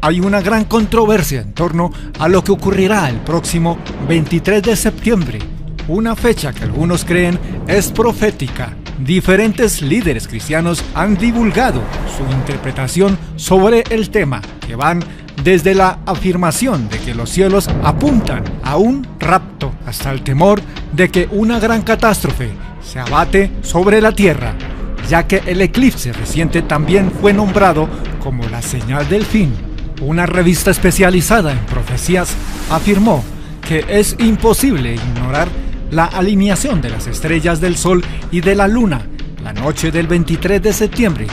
hay una gran controversia en torno a lo que ocurrirá el próximo 23 de septiembre, una fecha que algunos creen es profética. Diferentes líderes cristianos han divulgado su interpretación sobre el tema, que van desde la afirmación de que los cielos apuntan a un rapto hasta el temor de que una gran catástrofe se abate sobre la tierra, ya que el eclipse reciente también fue nombrado como la señal del fin. Una revista especializada en profecías afirmó que es imposible ignorar la alineación de las estrellas del Sol y de la Luna la noche del 23 de septiembre,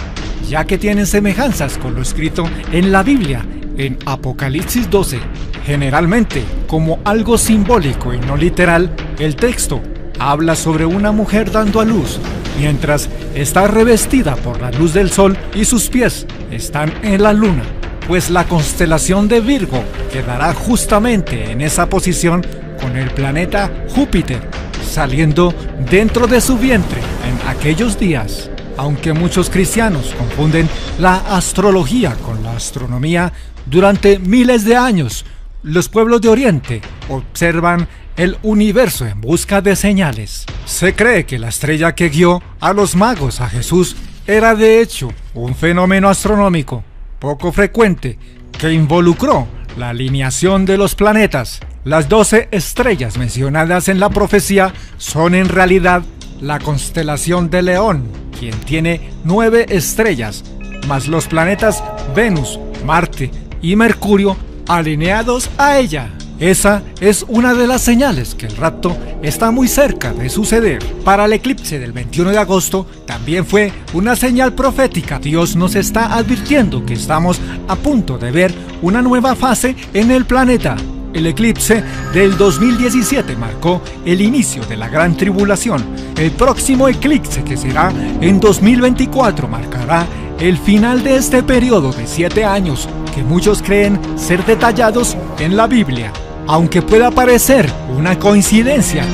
ya que tienen semejanzas con lo escrito en la Biblia en Apocalipsis 12. Generalmente, como algo simbólico y no literal, el texto habla sobre una mujer dando a luz, mientras está revestida por la luz del sol y sus pies están en la luna, pues la constelación de Virgo quedará justamente en esa posición con el planeta Júpiter saliendo dentro de su vientre en aquellos días. Aunque muchos cristianos confunden la astrología con la astronomía, durante miles de años los pueblos de Oriente observan el universo en busca de señales. Se cree que la estrella que guió a los magos a Jesús era de hecho un fenómeno astronómico poco frecuente que involucró la alineación de los planetas. Las 12 estrellas mencionadas en la profecía son en realidad la constelación de León, quien tiene 9 estrellas, más los planetas Venus, Marte y Mercurio alineados a ella. Esa es una de las señales que el rapto está muy cerca de suceder. Para el eclipse del 21 de agosto también fue una señal profética. Dios nos está advirtiendo que estamos a punto de ver una nueva fase en el planeta. El eclipse del 2017 marcó el inicio de la gran tribulación. El próximo eclipse, que será en 2024, marcará el final de este periodo de 7 años que muchos creen ser detallados en la Biblia. Aunque pueda parecer una coincidencia,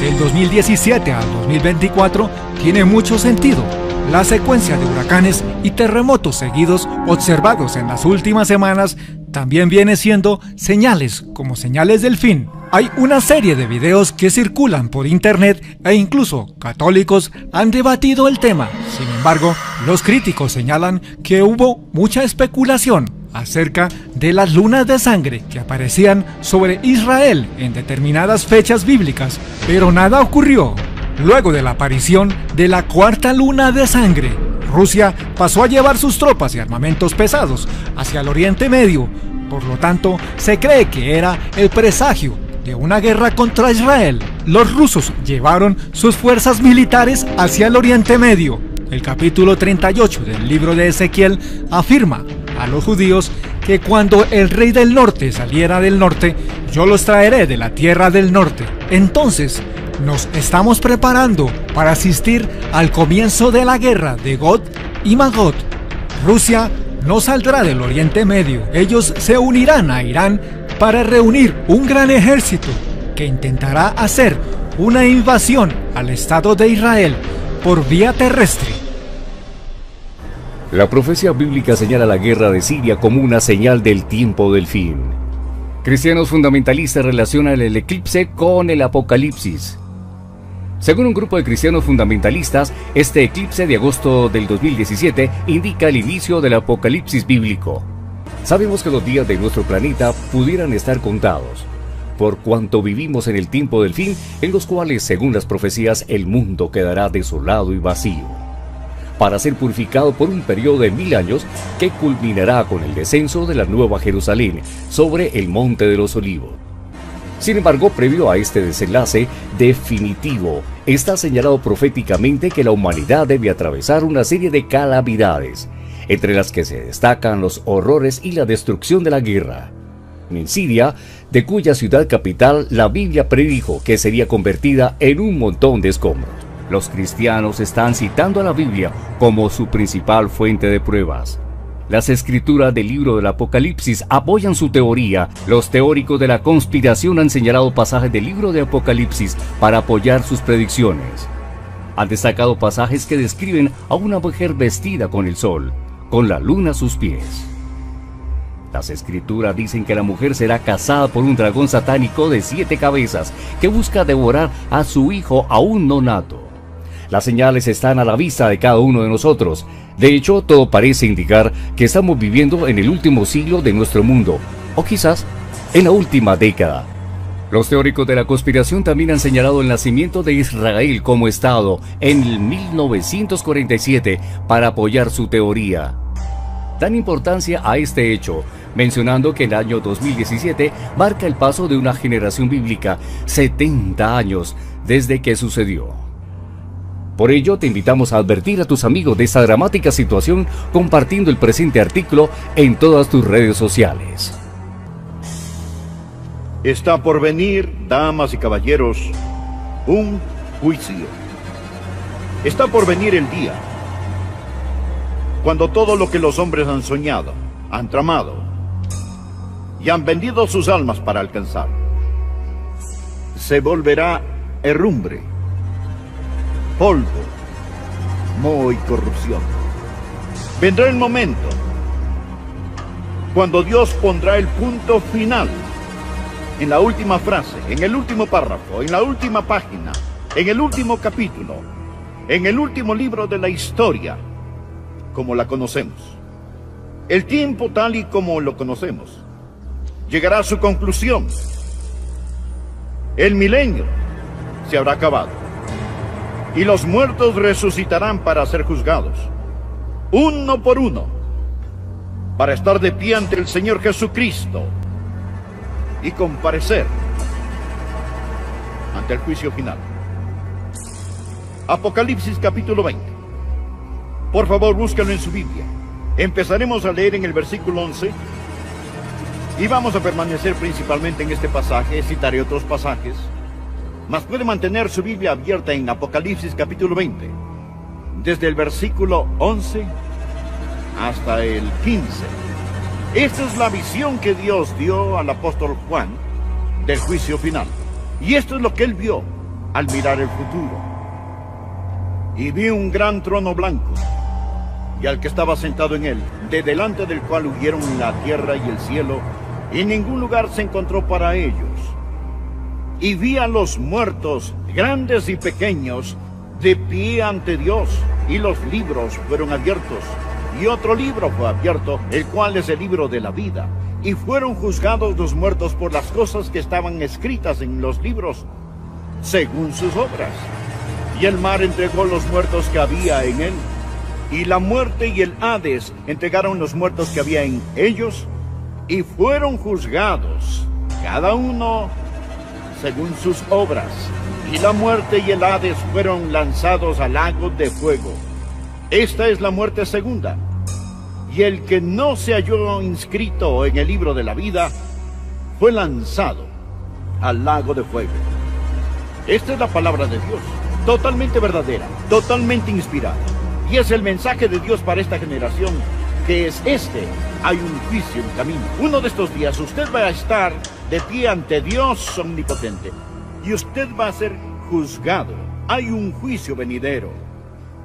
del 2017 al 2024 tiene mucho sentido. La secuencia de huracanes y terremotos seguidos observados en las últimas semanas también viene siendo señales como señales del fin. Hay una serie de videos que circulan por internet e incluso católicos han debatido el tema. Sin embargo, los críticos señalan que hubo mucha especulación acerca de las lunas de sangre que aparecían sobre Israel en determinadas fechas bíblicas, pero nada ocurrió. Luego de la aparición de la cuarta luna de sangre, Rusia pasó a llevar sus tropas y armamentos pesados hacia el Oriente Medio. Por lo tanto, se cree que era el presagio de una guerra contra Israel. Los rusos llevaron sus fuerzas militares hacia el Oriente Medio. El capítulo 38 del libro de Ezequiel afirma a los judíos que cuando el rey del norte saliera del norte, yo los traeré de la tierra del norte. Entonces, nos estamos preparando para asistir al comienzo de la guerra de Gog y Magog. Rusia no saldrá del Oriente Medio. Ellos se unirán a Irán para reunir un gran ejército que intentará hacer una invasión al Estado de Israel por vía terrestre. La profecía bíblica señala la guerra de Siria como una señal del tiempo del fin. Cristianos fundamentalistas relacionan el eclipse con el Apocalipsis. Según un grupo de cristianos fundamentalistas, este eclipse de agosto del 2017 indica el inicio del Apocalipsis bíblico. Sabemos que los días de nuestro planeta pudieran estar contados, por cuanto vivimos en el tiempo del fin, en los cuales, según las profecías, el mundo quedará desolado y vacío, para ser purificado por un periodo de 1000 años que culminará con el descenso de la Nueva Jerusalén sobre el Monte de los Olivos. Sin embargo, previo a este desenlace definitivo, está señalado proféticamente que la humanidad debe atravesar una serie de calamidades, entre las que se destacan los horrores y la destrucción de la guerra. En Siria, de cuya ciudad capital la Biblia predijo que sería convertida en un montón de escombros. Los cristianos están citando a la Biblia como su principal fuente de pruebas. Las escrituras del libro del Apocalipsis apoyan su teoría. Los teóricos de la conspiración han señalado pasajes del libro de Apocalipsis para apoyar sus predicciones. Han destacado pasajes que describen a una mujer vestida con el sol, con la luna a sus pies. Las escrituras dicen que la mujer será cazada por un dragón satánico de 7 cabezas que busca devorar a su hijo aún no nato. Las señales están a la vista de cada uno de nosotros. De hecho, todo parece indicar que estamos viviendo en el último siglo de nuestro mundo, o quizás en la última década. Los teóricos de la conspiración también han señalado el nacimiento de Israel como Estado en el 1947 para apoyar su teoría. Dan importancia a este hecho, mencionando que el año 2017 marca el paso de una generación bíblica, 70 años desde que sucedió. Por ello, te invitamos a advertir a tus amigos de esta dramática situación compartiendo el presente artículo en todas tus redes sociales. Está por venir, damas y caballeros, un juicio. Está por venir el día cuando todo lo que los hombres han soñado, han tramado y han vendido sus almas para alcanzar, se volverá herrumbre, polvo, moho y corrupción. Vendrá el momento cuando Dios pondrá el punto final en la última frase, en el último párrafo, en la última página, en el último capítulo, en el último libro de la historia, como la conocemos. El tiempo tal y como lo conocemos llegará a su conclusión. El milenio se habrá acabado y los muertos resucitarán para ser juzgados, uno por uno, para estar de pie ante el Señor Jesucristo y comparecer ante el juicio final. Apocalipsis capítulo 20. Por favor, búscalo en su Biblia. Empezaremos a leer en el versículo 11 y vamos a permanecer principalmente en este pasaje. Citaré otros pasajes, mas puede mantener su Biblia abierta en Apocalipsis capítulo 20, desde el versículo 11 hasta el 15. Esta es la visión que Dios dio al apóstol Juan del juicio final. Y esto es lo que él vio al mirar el futuro. Y vi un gran trono blanco, y al que estaba sentado en él, de delante del cual huyeron la tierra y el cielo, y ningún lugar se encontró para ellos. Y vi a los muertos, grandes y pequeños, de pie ante Dios, y los libros fueron abiertos. Y otro libro fue abierto, el cual es el libro de la vida. Y fueron juzgados los muertos por las cosas que estaban escritas en los libros, según sus obras. Y el mar entregó los muertos que había en él, y la muerte y el Hades entregaron los muertos que había en ellos, y fueron juzgados, cada uno según sus obras. Y la muerte y el Hades fueron lanzados al lago de fuego. Esta es la muerte segunda. Y el que no se halló inscrito en el libro de la vida fue lanzado al lago de fuego. Esta es la palabra de Dios, totalmente verdadera, totalmente inspirada. Y es el mensaje de Dios para esta generación, que es este: hay un juicio en camino. Uno de estos días usted va a estar de pie ante Dios omnipotente, y usted va a ser juzgado. Hay un juicio venidero.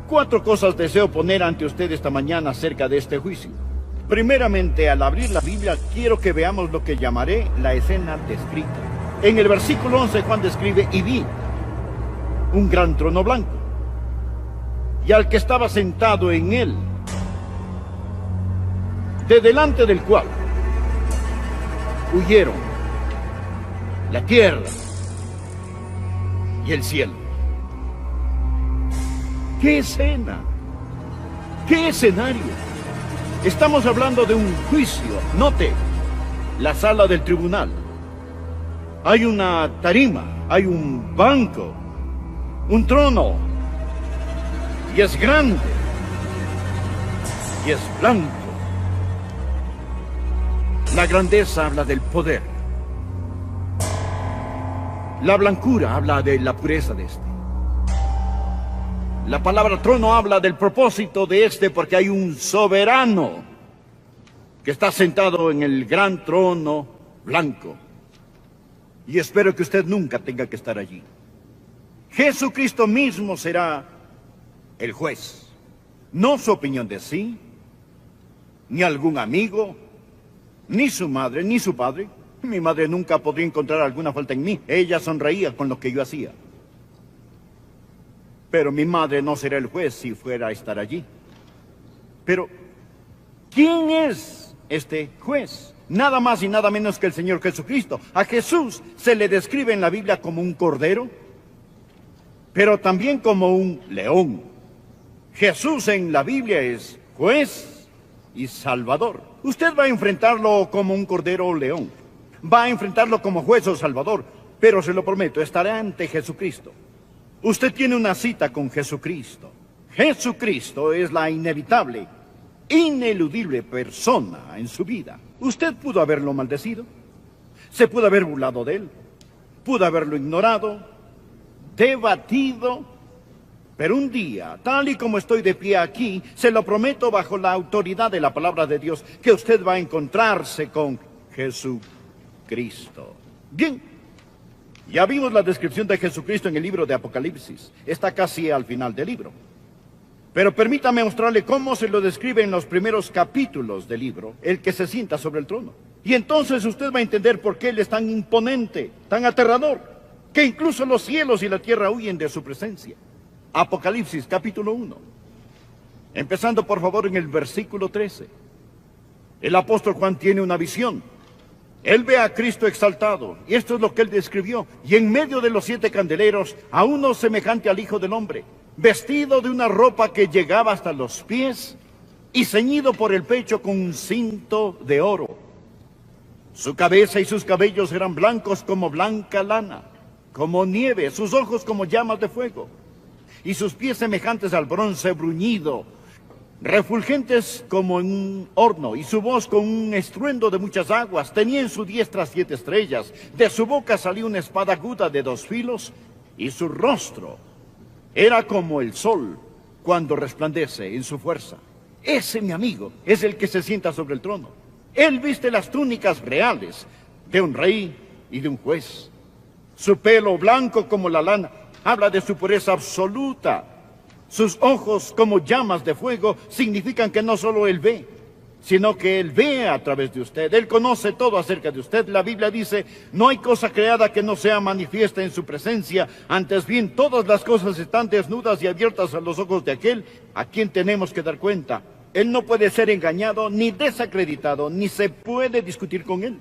4 cosas deseo poner ante usted esta mañana acerca de este juicio. Primeramente, al abrir la Biblia, quiero que veamos lo que llamaré la escena descrita. En el versículo 11, Juan describe: y vi un gran trono blanco, y al que estaba sentado en él, de delante del cual huyeron la tierra y el cielo. ¡Qué escena! ¡Qué escenario! Estamos hablando de un juicio. Note, la sala del tribunal. Hay una tarima, hay un banco, un trono, y es grande, y es blanco. La grandeza habla del poder. La blancura habla de la pureza de este. La palabra trono habla del propósito de este, porque hay un soberano que está sentado en el gran trono blanco. Y espero que usted nunca tenga que estar allí. Jesucristo mismo será el juez. No su opinión de sí, ni algún amigo, ni su madre, ni su padre. Mi madre nunca podría encontrar alguna falta en mí. Ella sonreía con lo que yo hacía. Pero mi madre no será el juez si fuera a estar allí. Pero, ¿quién es este juez? Nada más y nada menos que el Señor Jesucristo. A Jesús se le describe en la Biblia como un cordero, pero también como un león. Jesús en la Biblia es juez y salvador. Usted va a enfrentarlo como un cordero o león. Va a enfrentarlo como juez o salvador, pero se lo prometo, estará ante Jesucristo. Usted tiene una cita con Jesucristo. Jesucristo es la inevitable, ineludible persona en su vida. Usted pudo haberlo maldecido, se pudo haber burlado de él, pudo haberlo ignorado, debatido, pero un día, tal y como estoy de pie aquí, se lo prometo bajo la autoridad de la palabra de Dios, que usted va a encontrarse con Jesucristo. Bien, ya vimos la descripción de Jesucristo en el libro de Apocalipsis. Está casi al final del libro. Pero permítame mostrarle cómo se lo describe en los primeros capítulos del libro, el que se sienta sobre el trono. Y entonces usted va a entender por qué él es tan imponente, tan aterrador, que incluso los cielos y la tierra huyen de su presencia. Apocalipsis capítulo 1. Empezando por favor en el versículo 13. El apóstol Juan tiene una visión. Él ve a Cristo exaltado, y esto es lo que él describió. Y en medio de los 7 candeleros, a uno semejante al Hijo del Hombre, vestido de una ropa que llegaba hasta los pies y ceñido por el pecho con un cinto de oro. Su cabeza y sus cabellos eran blancos como blanca lana, como nieve, sus ojos como llamas de fuego, y sus pies semejantes al bronce bruñido, refulgentes como en un horno, y su voz con un estruendo de muchas aguas. Tenía en su diestra 7 estrellas, de su boca salía una espada aguda de 2 filos, y su rostro era como el sol cuando resplandece en su fuerza. Ese, mi amigo, es el que se sienta sobre el trono. Él viste las túnicas reales de un rey y de un juez. Su pelo blanco como la lana habla de su pureza absoluta. Sus ojos como llamas de fuego significan que no solo él ve, sino que él ve a través de usted. Él conoce todo acerca de usted. La Biblia dice, no hay cosa creada que no sea manifiesta en su presencia. Antes bien, todas las cosas están desnudas y abiertas a los ojos de aquel a quien tenemos que dar cuenta. Él no puede ser engañado ni desacreditado, ni se puede discutir con él.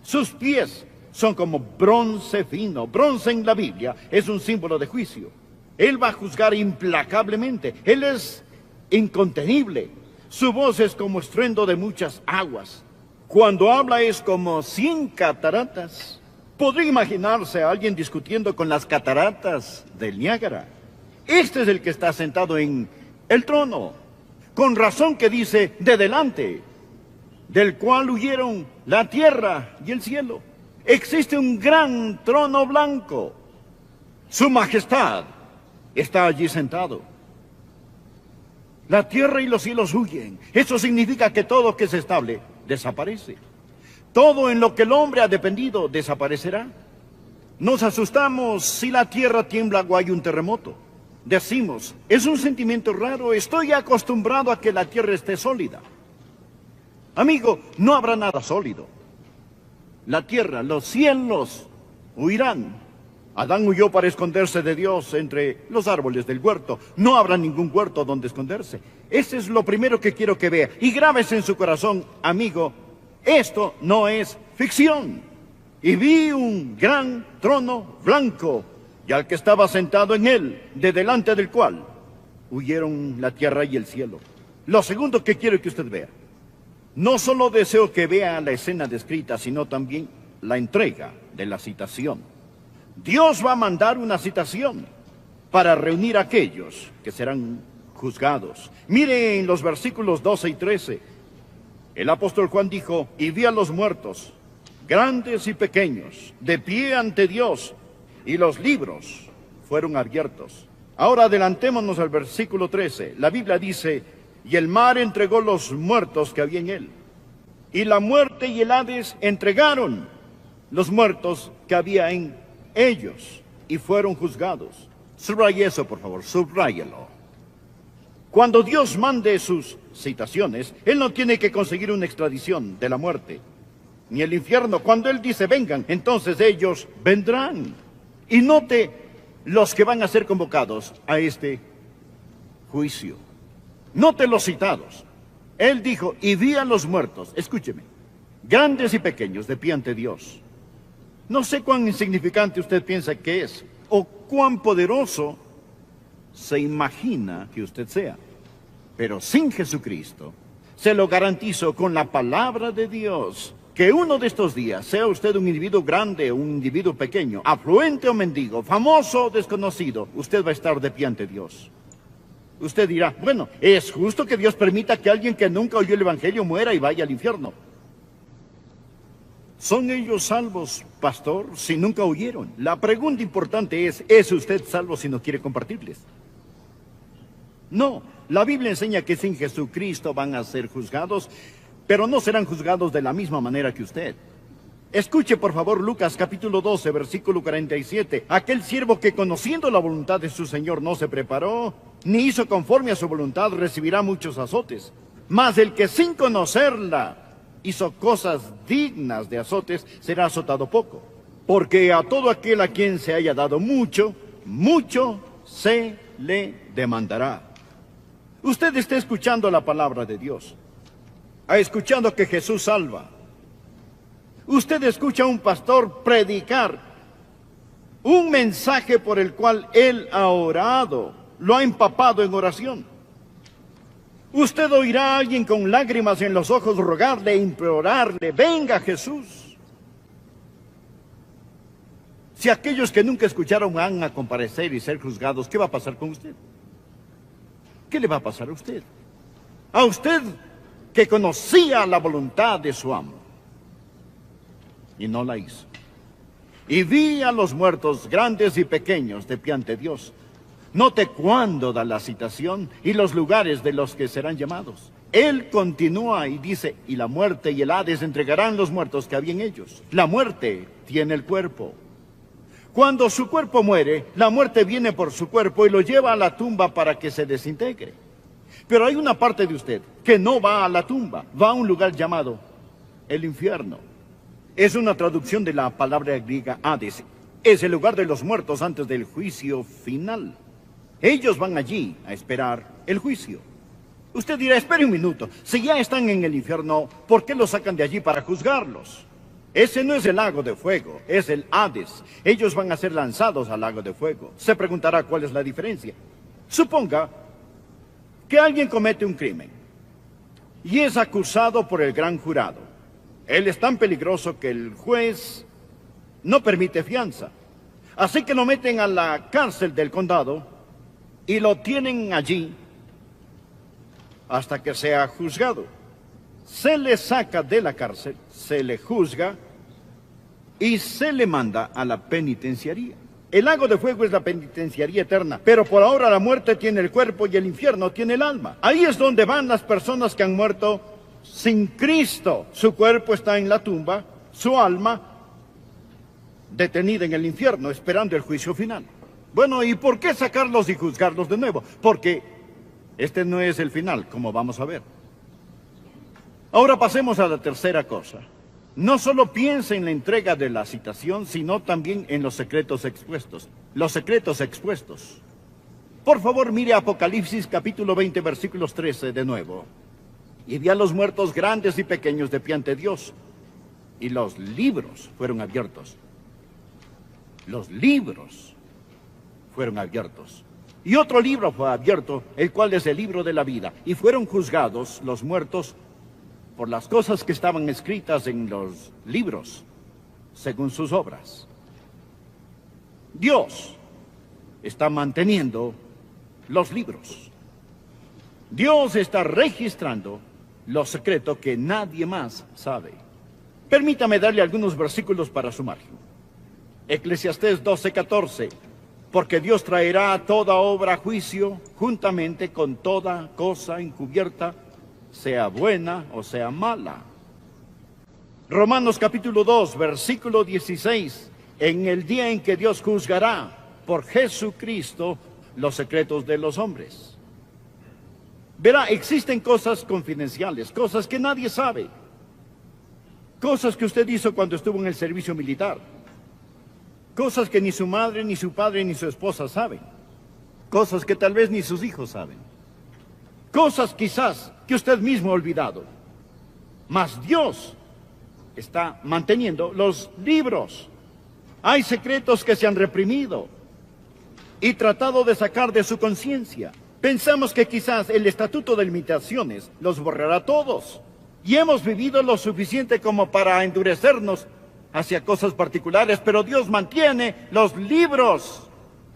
Sus pies son como bronce fino. Bronce en la Biblia es un símbolo de juicio. Él va a juzgar implacablemente. Él es incontenible. Su voz es como estruendo de muchas aguas. Cuando habla es como 100 cataratas. Podría imaginarse a alguien discutiendo con las cataratas del Niágara. Este es el que está sentado en el trono. Con razón que dice, de delante, del cual huyeron la tierra y el cielo. Existe un gran trono blanco. Su majestad está allí sentado. La tierra y los cielos huyen. Eso significa que todo que es estable desaparece. Todo en lo que el hombre ha dependido desaparecerá. Nos asustamos si la tierra tiembla o hay un terremoto. Decimos, es un sentimiento raro, estoy acostumbrado a que la tierra esté sólida. Amigo, no habrá nada sólido. La tierra, los cielos huirán. Adán huyó para esconderse de Dios entre los árboles del huerto. No habrá ningún huerto donde esconderse. Ese es lo primero que quiero que vea. Y grábese en su corazón, amigo, esto no es ficción. Y vi un gran trono blanco, y al que estaba sentado en él, de delante del cual huyeron la tierra y el cielo. Lo segundo que quiero que usted vea. No solo deseo que vea la escena descrita, sino también la entrega de la citación. Dios va a mandar una citación para reunir a aquellos que serán juzgados. Mire en los versículos 12 y 13. El apóstol Juan dijo, y vi a los muertos, grandes y pequeños, de pie ante Dios, y los libros fueron abiertos. Ahora adelantémonos al versículo 13. La Biblia dice, y el mar entregó los muertos que había en él, y la muerte y el Hades entregaron los muertos que había en ellos, y fueron juzgados. Subraye eso, por favor, subráyelo. Cuando Dios mande sus citaciones, Él no tiene que conseguir una extradición de la muerte. ni el infierno. Cuando Él dice vengan, entonces ellos vendrán. Y note los que van a ser convocados a este juicio. Note los citados. Él dijo, y vi a los muertos, escúcheme, grandes y pequeños, de pie ante Dios. No sé cuán insignificante usted piensa que es, o cuán poderoso se imagina que usted sea. Pero sin Jesucristo, se lo garantizo con la palabra de Dios, que uno de estos días, sea usted un individuo grande o un individuo pequeño, afluente o mendigo, famoso o desconocido, usted va a estar de pie ante Dios. Usted dirá, bueno, ¿es justo que Dios permita que alguien que nunca oyó el Evangelio muera y vaya al infierno? ¿Son ellos salvos, pastor, si nunca oyeron? La pregunta importante ¿es usted salvo si no quiere compartirles? No, la Biblia enseña que sin Jesucristo van a ser juzgados, pero no serán juzgados de la misma manera que usted. Escuche por favor Lucas capítulo 12, versículo 47. Aquel siervo que conociendo la voluntad de su Señor no se preparó, ni hizo conforme a su voluntad, recibirá muchos azotes. Mas el que sin conocerla hizo cosas dignas de azotes, será azotado poco. Porque a todo aquel a quien se haya dado mucho, mucho se le demandará. Usted está escuchando la palabra de Dios. Ha escuchado que Jesús salva. Usted escucha a un pastor predicar un mensaje por el cual él ha orado, lo ha empapado en oración. Usted oirá a alguien con lágrimas en los ojos rogarle, implorarle, venga Jesús. Si aquellos que nunca escucharon van a comparecer y ser juzgados, ¿qué va a pasar con usted? ¿Qué le va a pasar a usted? A usted que conocía la voluntad de su amo y no la hizo. Y vi a los muertos, grandes y pequeños, de pie ante Dios. Note cuándo da la citación y los lugares de los que serán llamados. Él continúa y dice, y la muerte y el Hades entregarán los muertos que había en ellos. La muerte tiene el cuerpo. Cuando su cuerpo muere, la muerte viene por su cuerpo y lo lleva a la tumba para que se desintegre. Pero hay una parte de usted que no va a la tumba, va a un lugar llamado el infierno. Es una traducción de la palabra griega Hades. Es el lugar de los muertos antes del juicio final. Ellos van allí a esperar el juicio. Usted dirá, espere un minuto, si ya están en el infierno, ¿por qué los sacan de allí para juzgarlos? Ese no es el lago de fuego, es el Hades. Ellos van a ser lanzados al lago de fuego. Se preguntará cuál es la diferencia. Suponga que alguien comete un crimen y es acusado por el gran jurado. Él es tan peligroso que el juez no permite fianza. Así que lo meten a la cárcel del condado y lo tienen allí hasta que sea juzgado. Se le saca de la cárcel, se le juzga y se le manda a la penitenciaría. El lago de fuego es la penitenciaría eterna, pero por ahora la muerte tiene el cuerpo y el infierno tiene el alma. Ahí es donde van las personas que han muerto sin Cristo. Su cuerpo está en la tumba, su alma detenida en el infierno, esperando el juicio final. Bueno, ¿y por qué sacarlos y juzgarlos de nuevo? Porque este no es el final, como vamos a ver. Ahora pasemos a la tercera cosa. No solo piense en la entrega de la citación, sino también en los secretos expuestos. Los secretos expuestos. Por favor, mire Apocalipsis capítulo 20, versículos 13 de nuevo. Y vi a los muertos grandes y pequeños de pie ante Dios. Y los libros fueron abiertos. Los libros fueron abiertos. Y otro libro fue abierto, el cual es el libro de la vida. Y fueron juzgados los muertos por las cosas que estaban escritas en los libros, según sus obras. Dios está manteniendo los libros. Dios está registrando lo secreto que nadie más sabe. Permítame darle algunos versículos para su margen. Eclesiastés 12:14. Porque Dios traerá toda obra a juicio juntamente con toda cosa encubierta, sea buena o sea mala. Romanos capítulo 2, versículo 16. En el día en que Dios juzgará por Jesucristo los secretos de los hombres. Verá, existen cosas confidenciales, cosas que nadie sabe. Cosas que usted hizo cuando estuvo en el servicio militar. Cosas que ni su madre, ni su padre, ni su esposa saben. Cosas que tal vez ni sus hijos saben. Cosas quizás que usted mismo ha olvidado. Mas Dios está manteniendo los libros. Hay secretos que se han reprimido y tratado de sacar de su conciencia. Pensamos que quizás el Estatuto de Limitaciones los borrará a todos. Y hemos vivido lo suficiente como para endurecernos hacia cosas particulares, pero Dios mantiene los libros.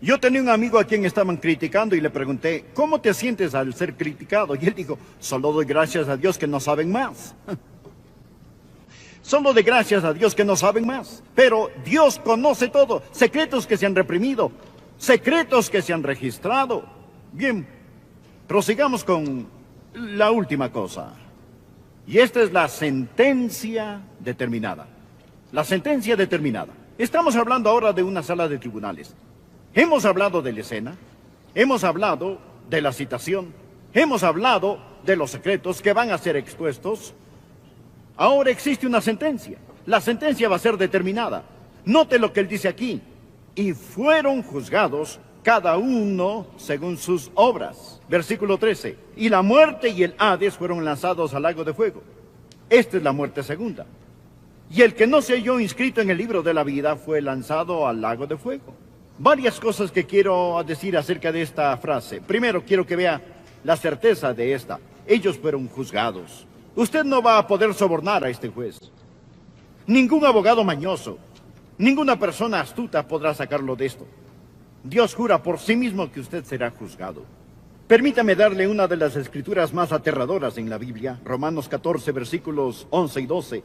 Yo tenía un amigo a quien estaban criticando y le pregunté, ¿cómo te sientes al ser criticado? Y él dijo, solo doy gracias a Dios que no saben más. Solo doy gracias a Dios que no saben más. Pero Dios conoce todo, secretos que se han reprimido, secretos que se han registrado. Bien, prosigamos con la última cosa. Y esta es la sentencia determinada. La sentencia determinada. Estamos hablando ahora de una sala de tribunales. Hemos hablado de la escena, hemos hablado de la citación, hemos hablado de los secretos que van a ser expuestos. Ahora existe una sentencia. La sentencia va a ser determinada. Note lo que él dice aquí. Y fueron juzgados cada uno según sus obras. Versículo 13. Y la muerte y el Hades fueron lanzados al lago de fuego. Esta es la muerte segunda. Y el que no se halló inscrito en el libro de la vida fue lanzado al lago de fuego. Varias cosas que quiero decir acerca de esta frase. Primero, quiero que vea la certeza de esta. Ellos fueron juzgados. Usted no va a poder sobornar a este juez. Ningún abogado mañoso, ninguna persona astuta podrá sacarlo de esto. Dios jura por sí mismo que usted será juzgado. Permítame darle una de las escrituras más aterradoras en la Biblia, Romanos 14, versículos 11 y 12.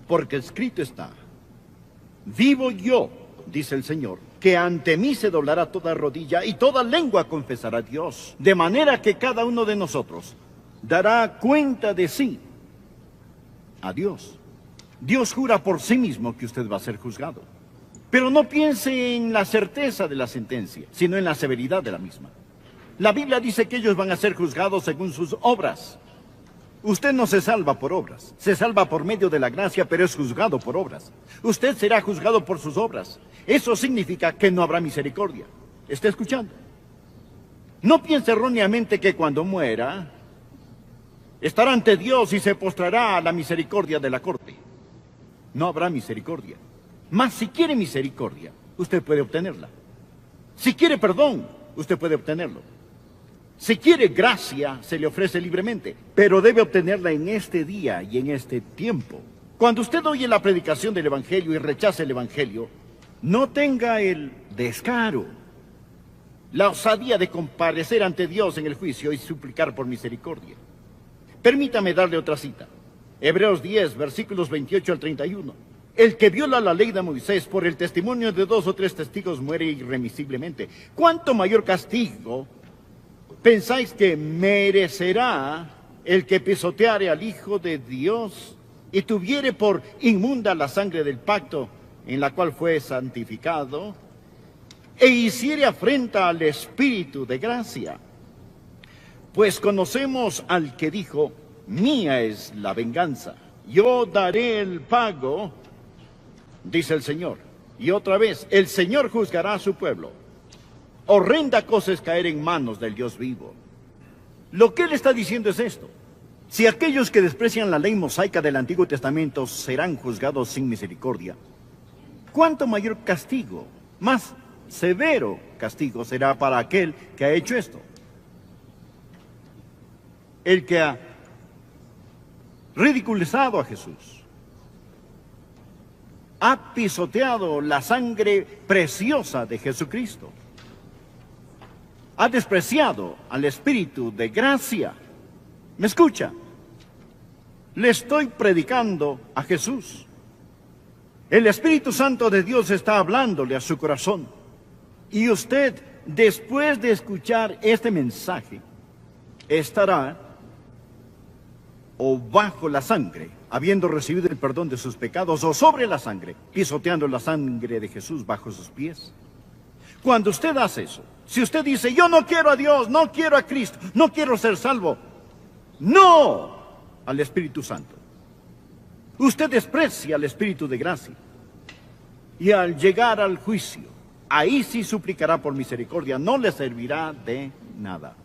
Porque escrito está, vivo yo, dice el Señor, que ante mí se doblará toda rodilla y toda lengua confesará a Dios. De manera que cada uno de nosotros dará cuenta de sí a Dios. Dios jura por sí mismo que usted va a ser juzgado. Pero no piense en la certeza de la sentencia, sino en la severidad de la misma. La Biblia dice que ellos van a ser juzgados según sus obras. Usted no se salva por obras, se salva por medio de la gracia, pero es juzgado por obras. Usted será juzgado por sus obras. Eso significa que no habrá misericordia. ¿Está escuchando? No piense erróneamente que cuando muera estará ante Dios y se postrará a la misericordia de la corte. No habrá misericordia. Mas si quiere misericordia, usted puede obtenerla. Si quiere perdón, usted puede obtenerlo. Si quiere gracia, se le ofrece libremente, pero debe obtenerla en este día y en este tiempo. Cuando usted oye la predicación del Evangelio y rechace el Evangelio, no tenga el descaro, la osadía de comparecer ante Dios en el juicio y suplicar por misericordia. Permítame darle otra cita. Hebreos 10, versículos 28 al 31. El que viola la ley de Moisés por el testimonio de 2 o 3 testigos muere irremisiblemente. ¿Cuánto mayor castigo pensáis que merecerá el que pisoteare al Hijo de Dios y tuviere por inmunda la sangre del pacto en la cual fue santificado e hiciere afrenta al Espíritu de gracia? Pues conocemos al que dijo, mía es la venganza, yo daré el pago, dice el Señor. Y otra vez, el Señor juzgará a su pueblo. Horrenda cosa es caer en manos del Dios vivo. Lo que él está diciendo es esto. Si aquellos que desprecian la ley mosaica del Antiguo Testamento serán juzgados sin misericordia, ¿cuánto mayor castigo, más severo castigo será para aquel que ha hecho esto? El que ha ridiculizado a Jesús, ha pisoteado la sangre preciosa de Jesucristo, ha despreciado al Espíritu de gracia. ¿Me escucha? Le estoy predicando a Jesús. El Espíritu Santo de Dios está hablándole a su corazón. Y usted, después de escuchar este mensaje, estará o bajo la sangre, habiendo recibido el perdón de sus pecados, o sobre la sangre, pisoteando la sangre de Jesús bajo sus pies. Cuando usted hace eso, si usted dice, yo no quiero a Dios, no quiero a Cristo, no quiero ser salvo, no al Espíritu Santo. Usted desprecia al Espíritu de gracia. Y al llegar al juicio, ahí sí suplicará por misericordia, no le servirá de nada.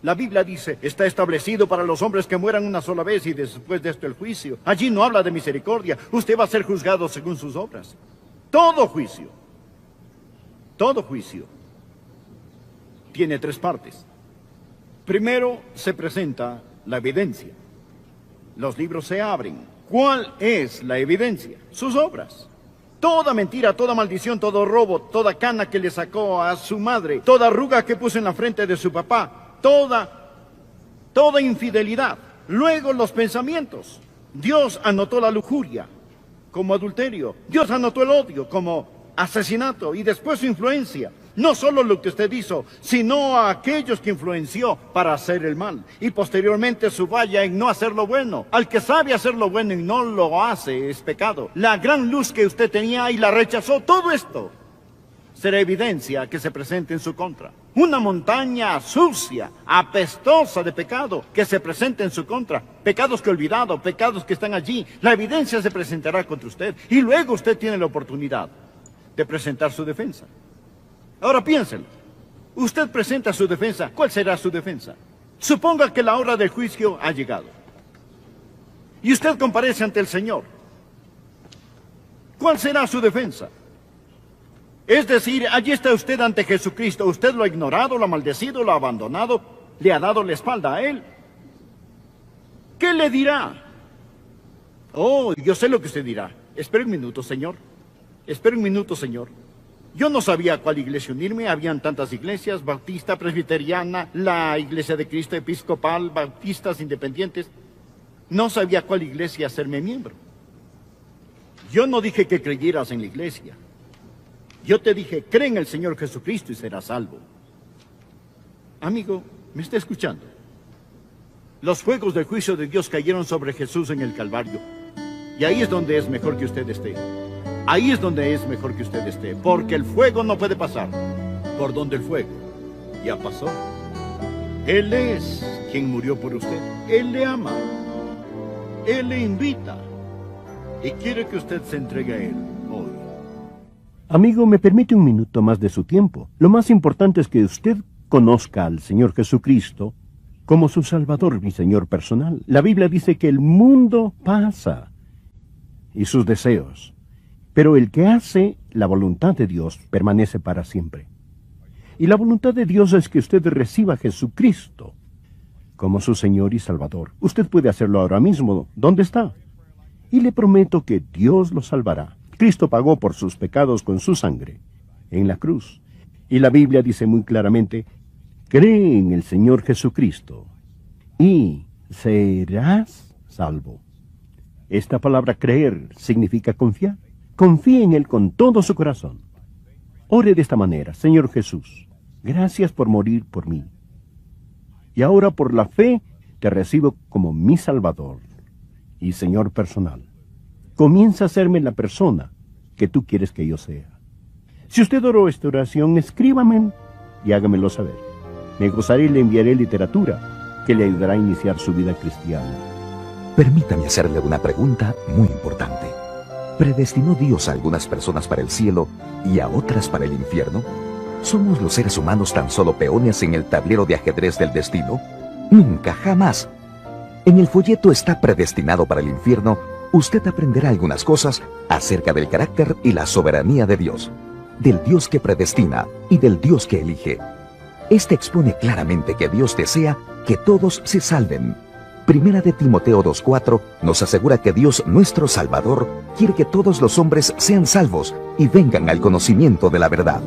La Biblia dice, está establecido para los hombres que mueran una sola vez y después de esto el juicio. Allí no habla de misericordia. Usted va a ser juzgado según sus obras. Todo juicio tiene tres partes. Primero se presenta la evidencia. Los libros se abren. ¿Cuál es la evidencia? Sus obras. Toda mentira, toda maldición, todo robo, toda cana que le sacó a su madre, toda arruga que puso en la frente de su papá, toda infidelidad. Luego los pensamientos. Dios anotó la lujuria como adulterio. Dios anotó el odio como asesinato y después su influencia. No solo lo que usted hizo, sino a aquellos que influenció para hacer el mal. Y posteriormente su falla en no hacer lo bueno. Al que sabe hacer lo bueno y no lo hace es pecado. La gran luz que usted tenía y la rechazó, todo esto será evidencia que se presente en su contra. Una montaña sucia, apestosa de pecado que se presente en su contra. Pecados que he olvidado, pecados que están allí. La evidencia se presentará contra usted. Y luego usted tiene la oportunidad de presentar su defensa. Ahora piénselo. Usted presenta su defensa. ¿Cuál será su defensa? Suponga que la hora del juicio ha llegado. Y usted comparece ante el Señor. ¿Cuál será su defensa? Es decir, allí está usted ante Jesucristo. Usted lo ha ignorado, lo ha maldecido, lo ha abandonado, le ha dado la espalda a Él. ¿Qué le dirá? Oh, yo sé lo que usted dirá. Espere un minuto, Señor. Espere un minuto, Señor. Yo no sabía a cuál iglesia unirme, habían tantas iglesias, bautista, presbiteriana, la iglesia de Cristo, episcopal, bautistas, independientes. No sabía a cuál iglesia hacerme miembro. Yo no dije que creyeras en la iglesia. Yo te dije, cree en el Señor Jesucristo y serás salvo. Amigo, ¿me está escuchando? Los fuegos del juicio de Dios cayeron sobre Jesús en el Calvario. Y ahí es donde es mejor que usted esté. Ahí es donde es mejor que usted esté, porque el fuego no puede pasar por donde el fuego ya pasó. Él es quien murió por usted. Él le ama. Él le invita. Y quiere que usted se entregue a Él hoy. Amigo, ¿me permite un minuto más de su tiempo? Lo más importante es que usted conozca al Señor Jesucristo como su Salvador y Señor personal. La Biblia dice que el mundo pasa y sus deseos, pero el que hace la voluntad de Dios permanece para siempre. Y la voluntad de Dios es que usted reciba a Jesucristo como su Señor y Salvador. Usted puede hacerlo ahora mismo. ¿Dónde está? Y le prometo que Dios lo salvará. Cristo pagó por sus pecados con su sangre en la cruz. Y la Biblia dice muy claramente, cree en el Señor Jesucristo y serás salvo. Esta palabra creer significa confiar. Confíe en Él con todo su corazón. Ore de esta manera: Señor Jesús, gracias por morir por mí. Y ahora por la fe te recibo como mi Salvador y Señor personal. Comienza a hacerme la persona que tú quieres que yo sea. Si usted oró esta oración, escríbame y hágamelo saber. Me gozaré y le enviaré literatura que le ayudará a iniciar su vida cristiana. Permítame hacerle una pregunta muy importante. ¿Predestinó Dios a algunas personas para el cielo y a otras para el infierno? ¿Somos los seres humanos tan solo peones en el tablero de ajedrez del destino? Nunca, jamás. En el folleto Está predestinado para el infierno, usted aprenderá algunas cosas acerca del carácter y la soberanía de Dios, del Dios que predestina y del Dios que elige. Este expone claramente que Dios desea que todos se salven. Primera de Timoteo 2:4 nos asegura que Dios, nuestro Salvador, quiere que todos los hombres sean salvos y vengan al conocimiento de la verdad.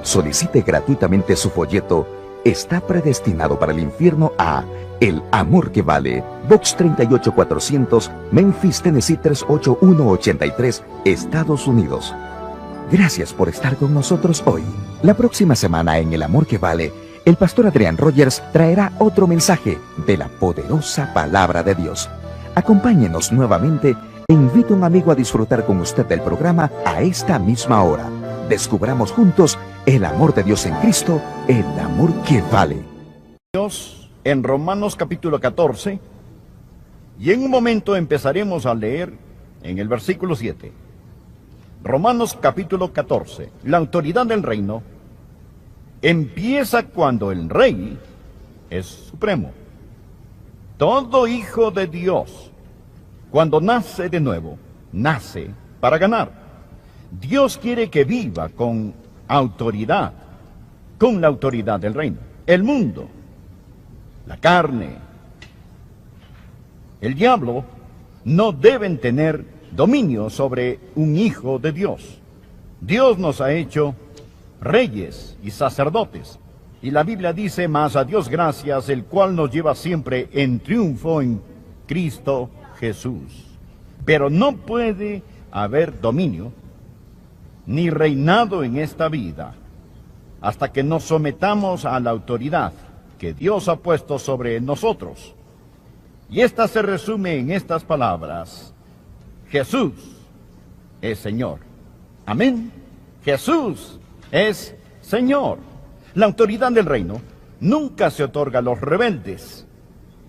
Solicite gratuitamente su folleto Está predestinado para el infierno a El Amor que Vale, Box 38400, Memphis, Tennessee 38183, Estados Unidos. Gracias por estar con nosotros hoy. La próxima semana en El Amor que Vale, el pastor Adrian Rogers traerá otro mensaje de la poderosa palabra de Dios. Acompáñenos nuevamente e invito a un amigo a disfrutar con usted del programa a esta misma hora. Descubramos juntos el amor de Dios en Cristo, el amor que vale. Dios en Romanos capítulo 14, y en un momento empezaremos a leer en el versículo 7. Romanos capítulo 14. La autoridad del reino empieza cuando el rey es supremo. Todo hijo de Dios, cuando nace de nuevo, nace para ganar. Dios quiere que viva con autoridad, con la autoridad del reino. El mundo, la carne, el diablo no deben tener dominio sobre un hijo de Dios. Dios nos ha hecho reyes y sacerdotes. Y la Biblia dice, mas a Dios gracias, el cual nos lleva siempre en triunfo en Cristo Jesús. Pero no puede haber dominio ni reinado en esta vida hasta que nos sometamos a la autoridad que Dios ha puesto sobre nosotros. Y esta se resume en estas palabras: Jesús es Señor. Amén. Jesús es Señor. La autoridad del reino nunca se otorga a los rebeldes.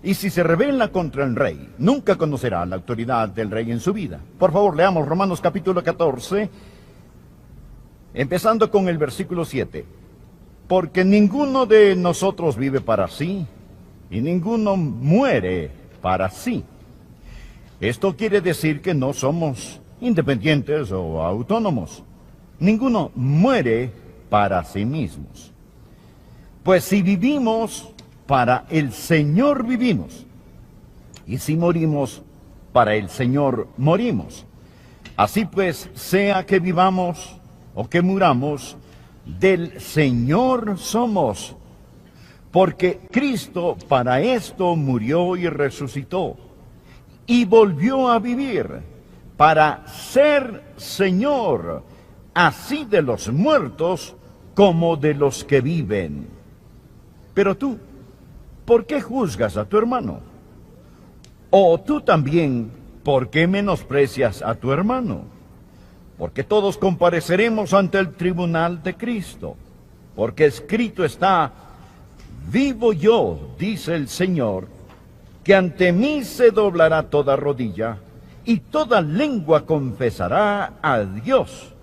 Y si se rebela contra el rey, nunca conocerá la autoridad del rey en su vida. Por favor, leamos Romanos capítulo 14, empezando con el versículo 7. Porque ninguno de nosotros vive para sí, y ninguno muere para sí. Esto quiere decir que no somos independientes o autónomos. Ninguno muere para sí mismos. Pues si vivimos, para el Señor vivimos. Y si morimos, para el Señor morimos. Así pues, sea que vivamos o que muramos, del Señor somos. Porque Cristo para esto murió y resucitó. Y volvió a vivir para ser Señor, así de los muertos como de los que viven. Pero tú, ¿por qué juzgas a tu hermano? O tú también, ¿por qué menosprecias a tu hermano? Porque todos compareceremos ante el tribunal de Cristo. Porque escrito está: vivo yo, dice el Señor, que ante mí se doblará toda rodilla, y toda lengua confesará a Dios.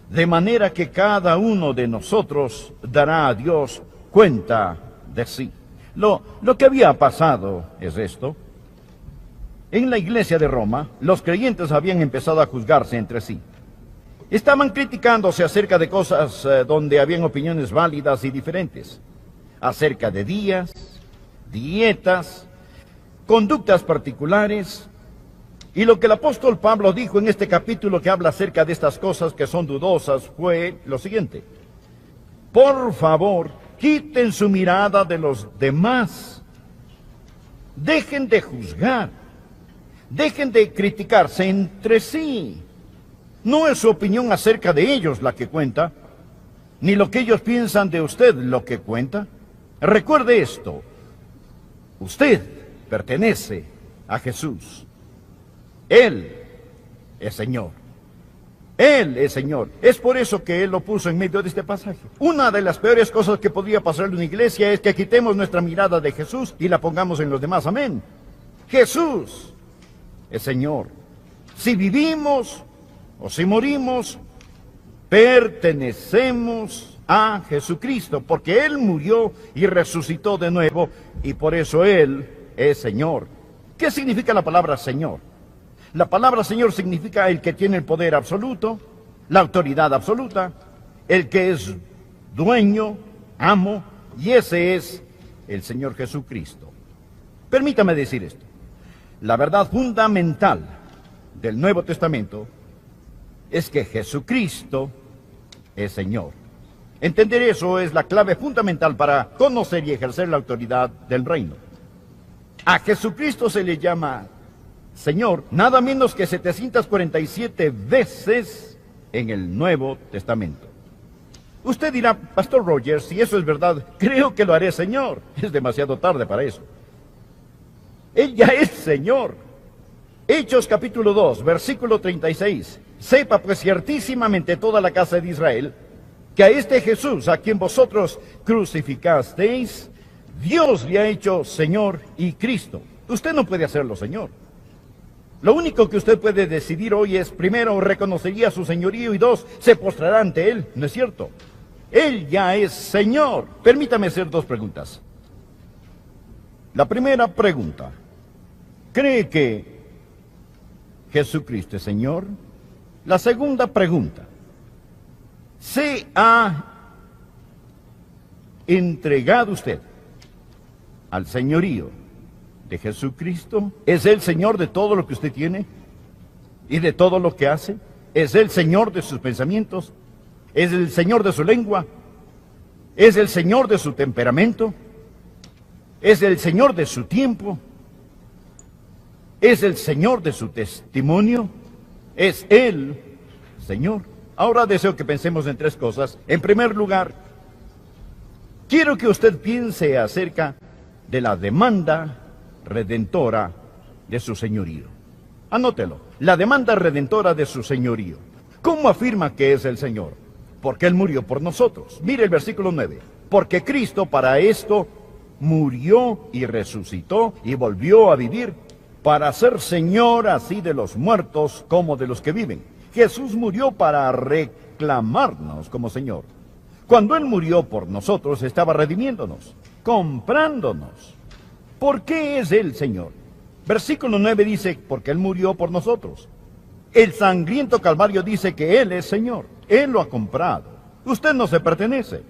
De manera que cada uno de nosotros dará a Dios cuenta de sí. Lo que había pasado es esto. En la iglesia de Roma, los creyentes habían empezado a juzgarse entre sí. Estaban criticándose acerca de cosas donde habían opiniones válidas y diferentes. Acerca de días, dietas, conductas particulares. Y lo que el apóstol Pablo dijo en este capítulo que habla acerca de estas cosas que son dudosas fue lo siguiente: por favor, quiten su mirada de los demás. Dejen de juzgar. Dejen de criticarse entre sí. No es su opinión acerca de ellos la que cuenta, ni lo que ellos piensan de usted lo que cuenta. Recuerde esto: usted pertenece a Jesús. Él es Señor. Él es Señor. Es por eso que Él lo puso en medio de este pasaje. Una de las peores cosas que podría pasar en una iglesia es que quitemos nuestra mirada de Jesús y la pongamos en los demás. Amén. Jesús es Señor. Si vivimos o si morimos, pertenecemos a Jesucristo, porque Él murió y resucitó de nuevo, y por eso Él es Señor. ¿Qué significa la palabra Señor? La palabra Señor significa el que tiene el poder absoluto, la autoridad absoluta, el que es dueño, amo, y ese es el Señor Jesucristo. Permítame decir esto: la verdad fundamental del Nuevo Testamento es que Jesucristo es Señor. Entender eso es la clave fundamental para conocer y ejercer la autoridad del reino. A Jesucristo se le llama Señor nada menos que 747 veces en el Nuevo Testamento. Usted dirá: Pastor Rogers, si eso es verdad, creo que lo haré Señor. Es demasiado tarde para eso. Él ya es Señor. Hechos capítulo 2, versículo 36. Sepa pues ciertísimamente toda la casa de Israel que a este Jesús, a quien vosotros crucificasteis, Dios le ha hecho Señor y Cristo. Usted no puede hacerlo Señor. Lo único que usted puede decidir hoy es, primero, reconocería su señorío y dos, se postrará ante Él, ¿no es cierto? Él ya es Señor. Permítame hacer dos preguntas. La primera pregunta, ¿cree que Jesucristo es Señor? La segunda pregunta, ¿se ha entregado usted al señorío de Jesucristo? ¿Es Él Señor de todo lo que usted tiene y de todo lo que hace? ¿Es Él Señor de sus pensamientos? ¿Es el Señor de su lengua? ¿Es el Señor de su temperamento? ¿Es el Señor de su tiempo? ¿Es el Señor de su testimonio? ¿Es Él Señor? Ahora deseo que pensemos en tres cosas. En primer lugar, quiero que usted piense acerca de la demanda redentora de su señorío. Anótelo, la demanda redentora de su señorío. ¿Cómo afirma que es el Señor? Porque Él murió por nosotros. Mire el versículo 9. Porque Cristo para esto murió y resucitó y volvió a vivir, para ser Señor así de los muertos como de los que viven. Jesús murió para reclamarnos como Señor. Cuando Él murió por nosotros, estaba redimiéndonos, comprándonos. ¿Por qué es Él Señor? Versículo 9 dice, porque Él murió por nosotros. El sangriento Calvario dice que Él es Señor. Él lo ha comprado. Usted no se pertenece.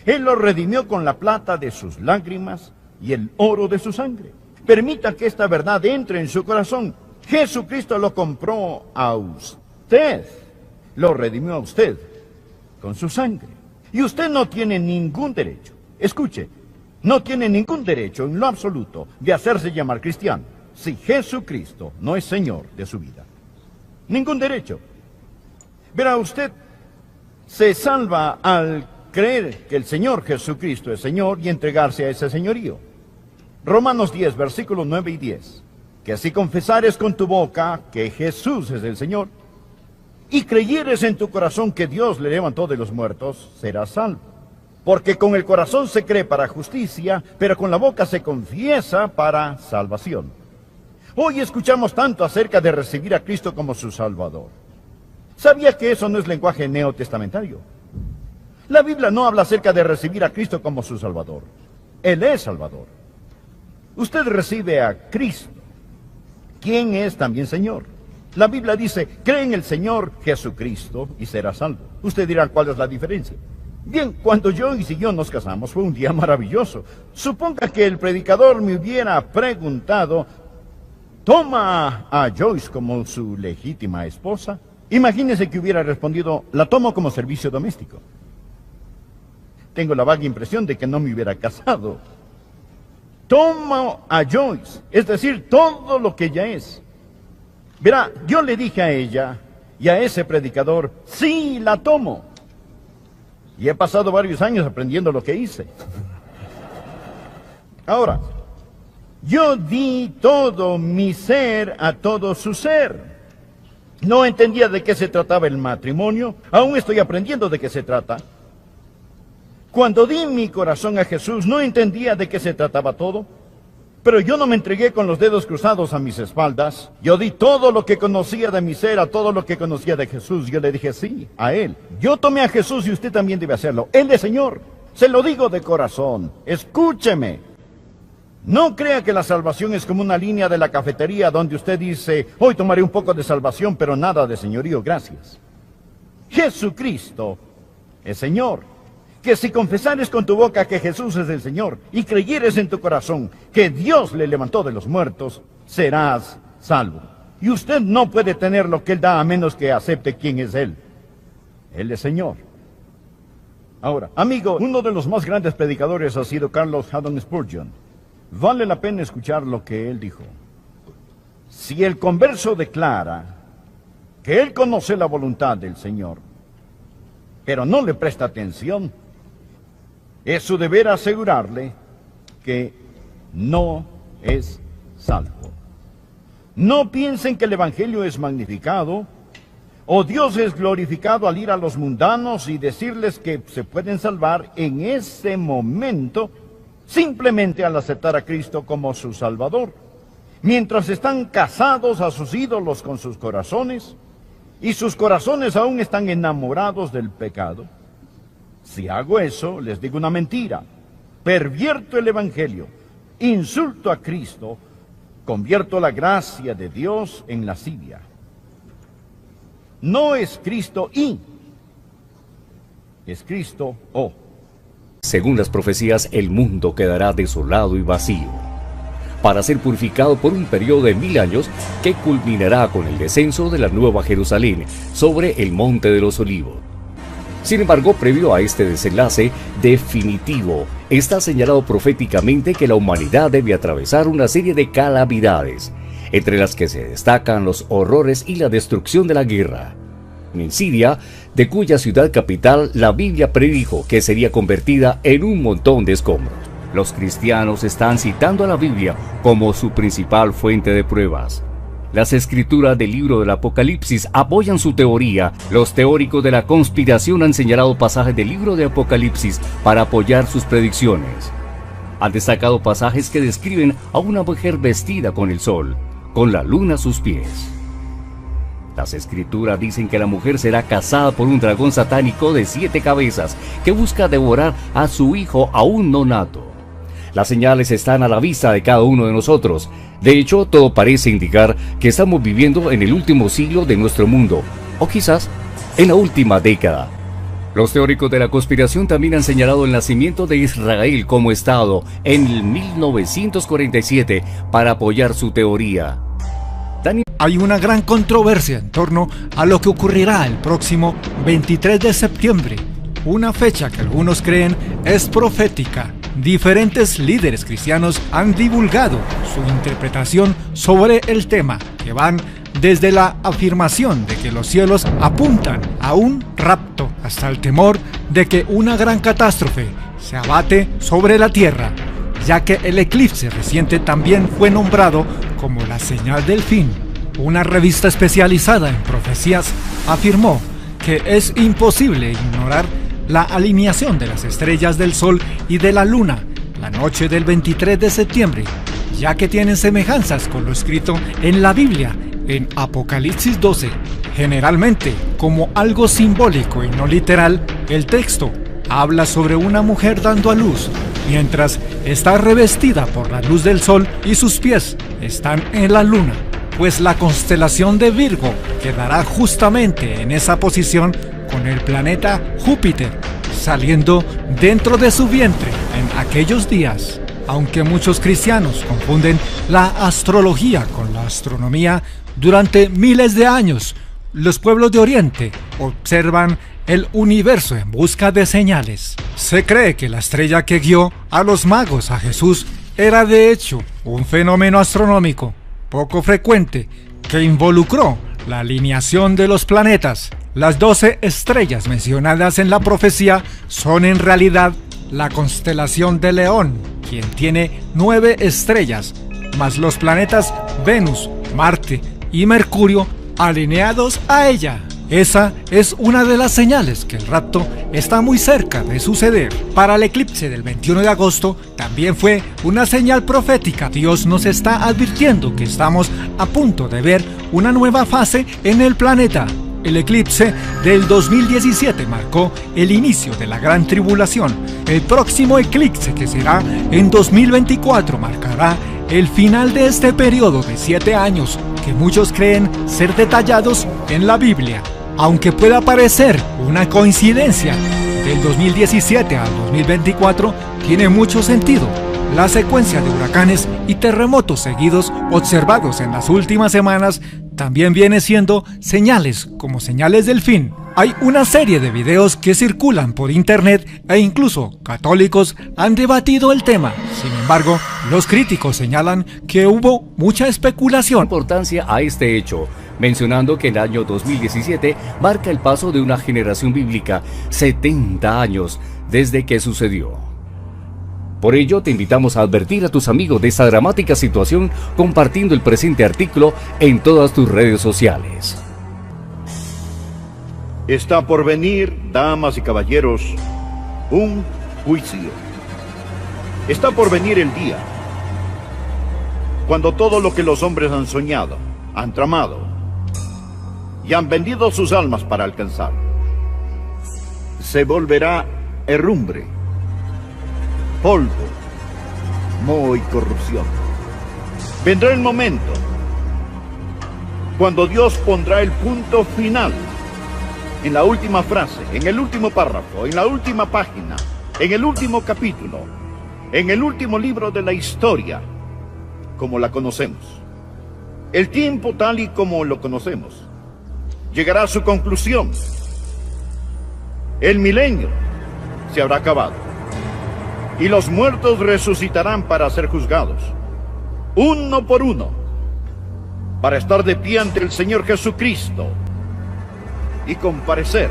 Él lo redimió con la plata de sus lágrimas y el oro de su sangre. Permita que esta verdad entre en su corazón. Jesucristo lo compró a usted. Lo redimió a usted con su sangre. Y usted no tiene ningún derecho. Escuche, no tiene ningún derecho en lo absoluto de hacerse llamar cristiano si Jesucristo no es Señor de su vida. Ningún derecho. Verá, usted se salva al creer que el Señor Jesucristo es Señor y entregarse a ese señorío. Romanos 10, versículos 9 y 10. Que si confesares con tu boca que Jesús es el Señor, y creyeres en tu corazón que Dios le levantó de los muertos, serás salvo. Porque con el corazón se cree para justicia, pero con la boca se confiesa para salvación. Hoy escuchamos tanto acerca de recibir a Cristo como su Salvador. ¿Sabía que eso no es lenguaje neotestamentario? La Biblia no habla acerca de recibir a Cristo como su Salvador. Él es Salvador. Usted recibe a Cristo, quien es también Señor. La Biblia dice, cree en el Señor Jesucristo y será salvo. Usted dirá, ¿cuál es la diferencia? Bien, cuando Joyce y yo nos casamos fue un día maravilloso. Suponga que el predicador me hubiera preguntado, ¿toma a Joyce como su legítima esposa? Imagínese que hubiera respondido, la tomo como servicio doméstico. Tengo la vaga impresión de que no me hubiera casado. Tomo a Joyce, es decir, todo lo que ella es. Verá, yo le dije a ella y a ese predicador, sí, la tomo. Y he pasado varios años aprendiendo lo que hice. Ahora, yo di todo mi ser a todo su ser. No entendía de qué se trataba el matrimonio, aún estoy aprendiendo de qué se trata. Cuando di mi corazón a Jesús, no entendía de qué se trataba todo. Pero yo no me entregué con los dedos cruzados a mis espaldas. Yo di todo lo que conocía de mi ser a todo lo que conocía de Jesús. Yo le dije sí, a Él. Yo tomé a Jesús y usted también debe hacerlo. Él es Señor. Se lo digo de corazón. Escúcheme. No crea que la salvación es como una línea de la cafetería donde usted dice, hoy tomaré un poco de salvación, pero nada de señorío, gracias. Jesucristo es Señor. Que si confesares con tu boca que Jesús es el Señor y creyeres en tu corazón que Dios le levantó de los muertos, serás salvo. Y usted no puede tener lo que Él da a menos que acepte quién es Él. Él es Señor. Ahora, amigo, uno de los más grandes predicadores ha sido Carlos Haddon Spurgeon. Vale la pena escuchar lo que él dijo. Si el converso declara que él conoce la voluntad del Señor, pero no le presta atención, es su deber asegurarle que no es salvo. No piensen que el Evangelio es magnificado o Dios es glorificado al ir a los mundanos y decirles que se pueden salvar en ese momento simplemente al aceptar a Cristo como su Salvador. mientras están casados a sus ídolos con sus corazones, y sus corazones aún están enamorados del pecado. Si hago eso, les digo una mentira, pervierto el Evangelio, insulto a Cristo, convierto la gracia de Dios en lascivia. No es Cristo y, es Cristo o. Según las profecías, el mundo quedará desolado y vacío, para ser purificado por un periodo de 1000 años que culminará con el descenso de la Nueva Jerusalén sobre el Monte de los Olivos. Sin embargo, previo a este desenlace definitivo, está señalado proféticamente que la humanidad debe atravesar una serie de calamidades, entre las que se destacan los horrores y la destrucción de la guerra. En Siria, de cuya ciudad capital la Biblia predijo que sería convertida en un montón de escombros. Los cristianos están citando a la Biblia como su principal fuente de pruebas. Las escrituras del libro del Apocalipsis apoyan su teoría. Los teóricos de la conspiración han señalado pasajes del libro de Apocalipsis para apoyar sus predicciones. Han destacado pasajes que describen a una mujer vestida con el sol, con la luna a sus pies. Las escrituras dicen que la mujer será cazada por un dragón satánico de 7 cabezas que busca devorar a su hijo aún no nato. Las señales están a la vista de cada uno de nosotros. De hecho, todo parece indicar que estamos viviendo en el último siglo de nuestro mundo, o quizás en la última década. Los teóricos de la conspiración también han señalado el nacimiento de Israel como Estado en el 1947 para apoyar su teoría. Hay una gran controversia en torno a lo que ocurrirá el próximo 23 de septiembre, una fecha que algunos creen es profética. Diferentes líderes cristianos han divulgado su interpretación sobre el tema, que van desde la afirmación de que los cielos apuntan a un rapto hasta el temor de que una gran catástrofe se abate sobre la tierra, ya que el eclipse reciente también fue nombrado como la señal del fin. Una revista especializada en profecías afirmó que es imposible ignorar la alineación de las estrellas del Sol y de la Luna la noche del 23 de septiembre, ya que tienen semejanzas con lo escrito en la Biblia, en Apocalipsis 12. Generalmente, como algo simbólico y no literal, el texto habla sobre una mujer dando a luz, mientras está revestida por la luz del Sol y sus pies están en la Luna, pues la constelación de Virgo quedará justamente en esa posición con el planeta Júpiter saliendo dentro de su vientre en aquellos días. Aunque muchos cristianos confunden la astrología con la astronomía, durante miles de años los pueblos de Oriente observan el universo en busca de señales. Se cree que la estrella que guió a los magos a Jesús era de hecho un fenómeno astronómico poco frecuente que involucró la alineación de los planetas. Las 12 estrellas mencionadas en la profecía son en realidad la constelación de León, quien tiene 9 estrellas, más los planetas Venus, Marte y Mercurio alineados a ella. Esa es una de las señales que el rapto está muy cerca de suceder. Para el eclipse del 21 de agosto también fue una señal profética. Dios nos está advirtiendo que estamos a punto de ver una nueva fase en el planeta. El eclipse del 2017 marcó el inicio de la gran tribulación. El próximo eclipse, que será en 2024, marcará el final de este periodo de 7 años que muchos creen ser detallados en la Biblia. Aunque pueda parecer una coincidencia, del 2017 al 2024 tiene mucho sentido. La secuencia de huracanes y terremotos seguidos observados en las últimas semanas también viene siendo señales como señales del fin. Hay una serie de videos que circulan por internet e incluso católicos han debatido el tema. Sin embargo, los críticos señalan que hubo mucha especulación. Importancia a este hecho, mencionando que el año 2017 marca el paso de una generación bíblica, 70 años desde que sucedió. Por ello, te invitamos a advertir a tus amigos de esta dramática situación compartiendo el presente artículo en todas tus redes sociales. Está por venir, damas y caballeros, un juicio. Está por venir el día Cuando todo lo que los hombres han soñado, han tramado y han vendido sus almas para alcanzar, se volverá herrumbre, polvo, moho y corrupción. Vendrá el momento cuando Dios pondrá el punto final en la última frase, en el último párrafo, en la última página, en el último capítulo, en el último libro de la historia, como la conocemos. El tiempo tal y como lo conocemos llegará a su conclusión. El milenio se habrá acabado y los muertos resucitarán para ser juzgados, uno por uno, para estar de pie ante el Señor Jesucristo y comparecer.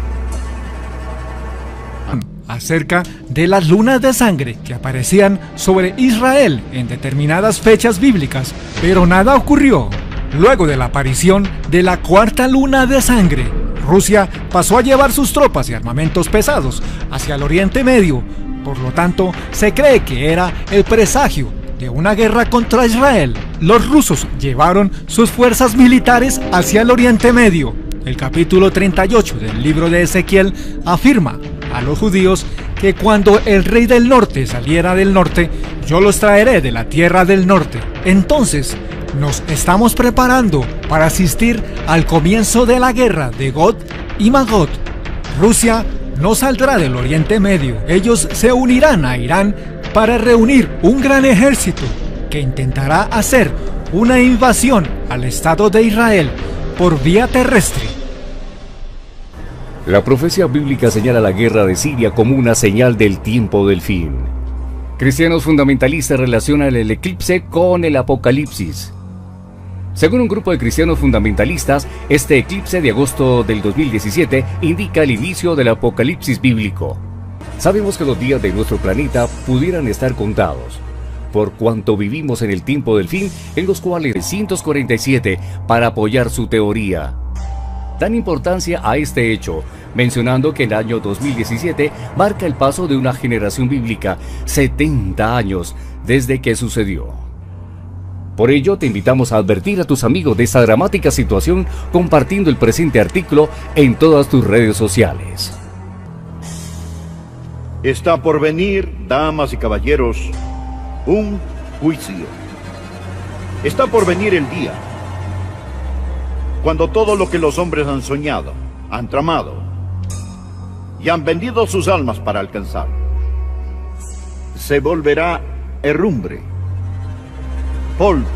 Acerca de las lunas de sangre que aparecían sobre Israel en determinadas fechas bíblicas, pero nada ocurrió. Luego de la aparición de la cuarta luna de sangre, Rusia pasó a llevar sus tropas y armamentos pesados hacia el Oriente Medio. Por lo tanto, se cree que era el presagio de una guerra contra Israel. Los rusos llevaron sus fuerzas militares hacia el Oriente Medio. El capítulo 38 del libro de Ezequiel afirma a los judíos que cuando el rey del norte saliera del norte, yo los traeré de la tierra del norte. Entonces, nos estamos preparando para asistir al comienzo de la guerra de Gog y Magog. Rusia no saldrá del Oriente Medio. Ellos se unirán a Irán para reunir un gran ejército que intentará hacer una invasión al Estado de Israel por vía terrestre. La profecía bíblica señala la guerra de Siria como una señal del tiempo del fin. Cristianos fundamentalistas relacionan el eclipse con el apocalipsis. Según un grupo de cristianos fundamentalistas, este eclipse de agosto del 2017 indica el inicio del apocalipsis bíblico. Sabemos que los días de nuestro planeta pudieran estar contados, por cuanto vivimos en el tiempo del fin, en los cuales 347 para apoyar su teoría. Dan importancia a este hecho, mencionando que el año 2017 marca el paso de una generación bíblica, 70 años desde que sucedió. Por ello, te invitamos a advertir a tus amigos de esta dramática situación compartiendo el presente artículo en todas tus redes sociales. Está por venir, damas y caballeros, un juicio. Está por venir el día cuando todo lo que los hombres han soñado, han tramado y han vendido sus almas para alcanzar, se volverá herrumbre, polvo,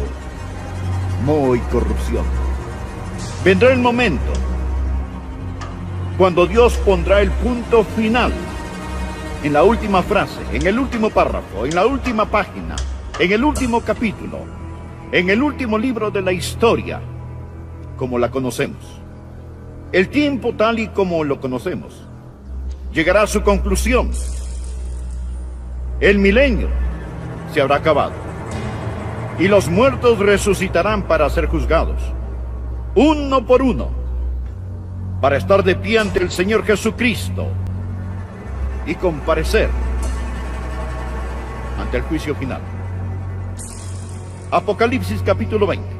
moho y corrupción. Vendrá el momento cuando Dios pondrá el punto final en la última frase, en el último párrafo, en la última página, en el último capítulo, en el último libro de la historia, como la conocemos. El tiempo tal y como lo conocemos llegará a su conclusión. El milenio se habrá acabado y los muertos resucitarán para ser juzgados, uno por uno, para estar de pie ante el Señor Jesucristo y comparecer ante el juicio final. Apocalipsis capítulo 20.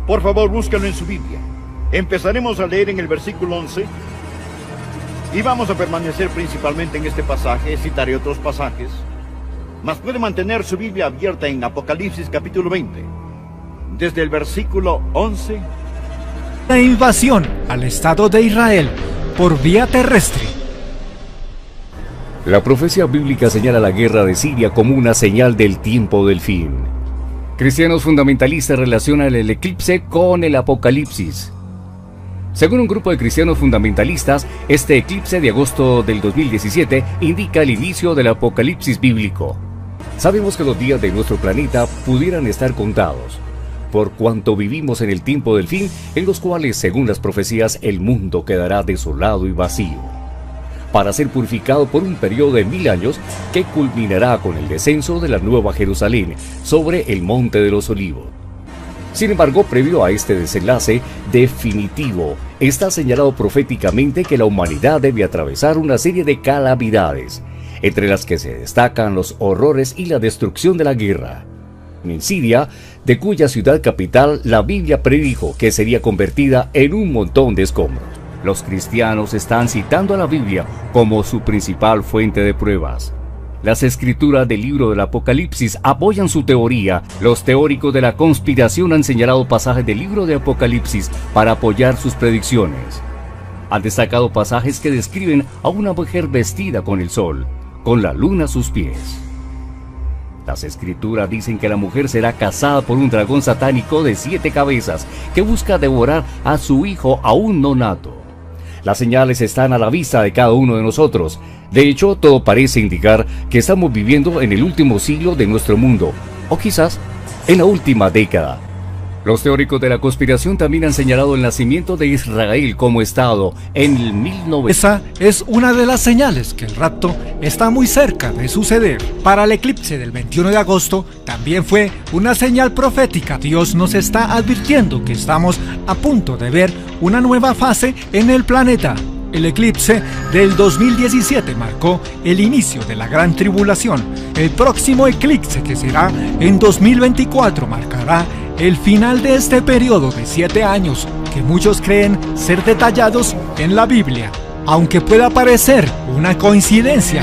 Por favor, búscalo en su Biblia. Empezaremos a leer en el versículo 11 y vamos a permanecer principalmente en este pasaje. Citaré otros pasajes, mas puede mantener su Biblia abierta en Apocalipsis capítulo 20, desde el versículo 11. La invasión al Estado de Israel por vía terrestre. La profecía bíblica señala la guerra de Siria como una señal del tiempo del fin. Cristianos fundamentalistas relacionan el eclipse con el apocalipsis. Según un grupo de cristianos fundamentalistas, este eclipse de agosto del 2017 indica el inicio del apocalipsis bíblico. Sabemos que los días de nuestro planeta pudieran estar contados, por cuanto vivimos en el tiempo del fin, en los cuales, según las profecías, el mundo quedará desolado y vacío, para ser purificado por un periodo de 1000 años que culminará con el descenso de la Nueva Jerusalén sobre el Monte de los Olivos. Sin embargo, previo a este desenlace definitivo, está señalado proféticamente que la humanidad debe atravesar una serie de calamidades, entre las que se destacan los horrores y la destrucción de la guerra. En Siria, de cuya ciudad capital la Biblia predijo que sería convertida en un montón de escombros. Los cristianos están citando a la Biblia como su principal fuente de pruebas. Las escrituras del libro del Apocalipsis apoyan su teoría. Los teóricos de la conspiración han señalado pasajes del libro de Apocalipsis para apoyar sus predicciones. Han destacado pasajes que describen a una mujer vestida con el sol, con la luna a sus pies. Las escrituras dicen que la mujer será cazada por un dragón satánico de 7 cabezas que busca devorar a su hijo aún no nato. Las señales están a la vista de cada uno de nosotros. De hecho, todo parece indicar que estamos viviendo en el último siglo de nuestro mundo, o quizás en la última década. Los teóricos de la conspiración también han señalado el nacimiento de Israel como Estado en el 1900. Esa es una de las señales que el rapto está muy cerca de suceder. Para el eclipse del 21 de agosto también fue una señal profética. Dios nos está advirtiendo que estamos a punto de ver una nueva fase en el planeta. El eclipse del 2017 marcó el inicio de la gran tribulación. El próximo eclipse, que será en 2024, marcará el final de este periodo de 7 años que muchos creen ser detallados en la Biblia. Aunque pueda parecer una coincidencia,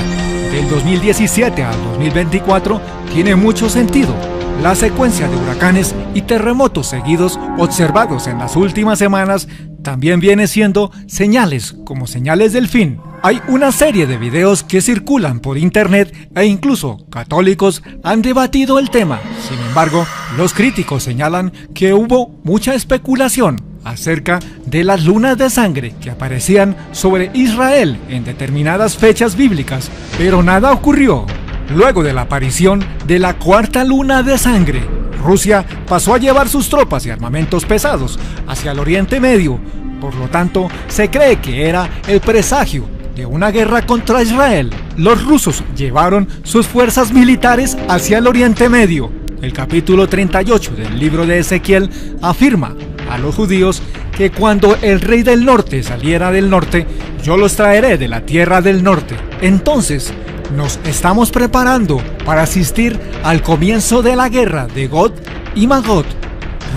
del 2017 al 2024 tiene mucho sentido. La secuencia de huracanes y terremotos seguidos observados en las últimas semanas también viene siendo señales como señales del fin. Hay una serie de videos que circulan por internet e incluso católicos han debatido el tema. Sin embargo, los críticos señalan que hubo mucha especulación acerca de las lunas de sangre que aparecían sobre Israel en determinadas fechas bíblicas, pero nada ocurrió. Luego de la aparición de la cuarta luna de sangre, Rusia pasó a llevar sus tropas y armamentos pesados hacia el Oriente Medio. Por lo tanto, se cree que era el presagio de una guerra contra Israel. Los rusos llevaron sus fuerzas militares hacia el Oriente Medio. El capítulo 38 del libro de Ezequiel afirma a los judíos que cuando el rey del norte saliera del norte, yo los traeré de la tierra del norte. Entonces, nos estamos preparando para asistir al comienzo de la guerra de Gog y Magog.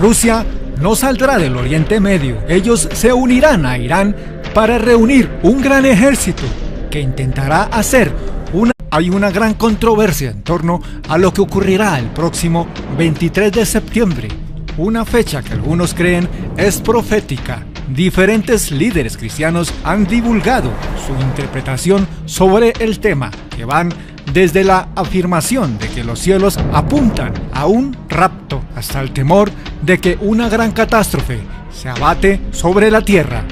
Rusia no saldrá del Oriente Medio. Ellos se unirán a Irán para reunir un gran ejército que intentará hacer una... Hay una gran controversia en torno a lo que ocurrirá el próximo 23 de septiembre, una fecha que algunos creen es profética. Diferentes líderes cristianos han divulgado su interpretación sobre el tema, que van desde la afirmación de que los cielos apuntan a un rapto hasta el temor de que una gran catástrofe se abate sobre la tierra,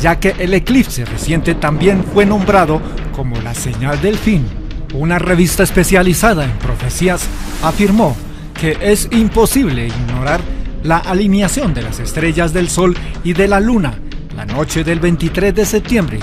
ya que el eclipse reciente también fue nombrado como la señal del fin. Una revista especializada en profecías afirmó que es imposible ignorar la alineación de las estrellas del Sol y de la Luna la noche del 23 de septiembre,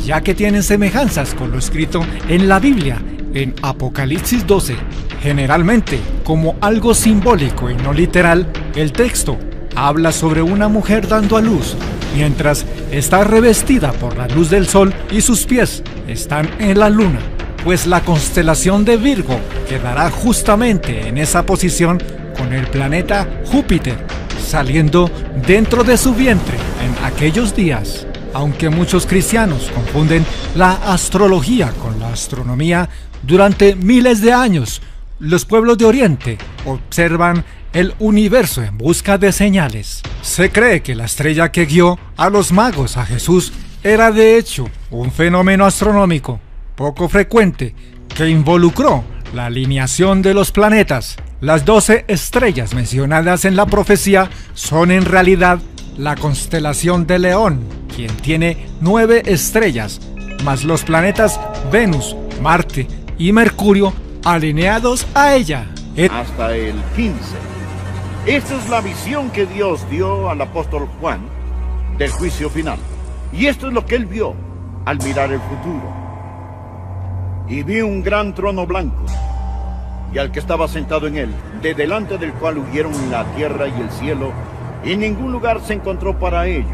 ya que tienen semejanzas con lo escrito en la Biblia en Apocalipsis 12. Generalmente, como algo simbólico y no literal, el texto habla sobre una mujer dando a luz, mientras está revestida por la luz del sol y sus pies están en la luna, pues la constelación de Virgo quedará justamente en esa posición con el planeta Júpiter saliendo dentro de su vientre en aquellos días. Aunque muchos cristianos confunden la astrología con la astronomía, durante miles de años los pueblos de Oriente observan el universo en busca de señales. Se cree que la estrella que guió a los magos a Jesús era de hecho un fenómeno astronómico poco frecuente que involucró la alineación de los planetas. Las 12 estrellas mencionadas en la profecía son en realidad la constelación de León, quien tiene 9 estrellas, más los planetas Venus, Marte y Mercurio alineados a ella. Hasta el 15. Esta es la visión que Dios dio al apóstol Juan del juicio final. Y esto es lo que él vio al mirar el futuro. Y vi un gran trono blanco, y al que estaba sentado en él, de delante del cual huyeron la tierra y el cielo, y ningún lugar se encontró para ellos.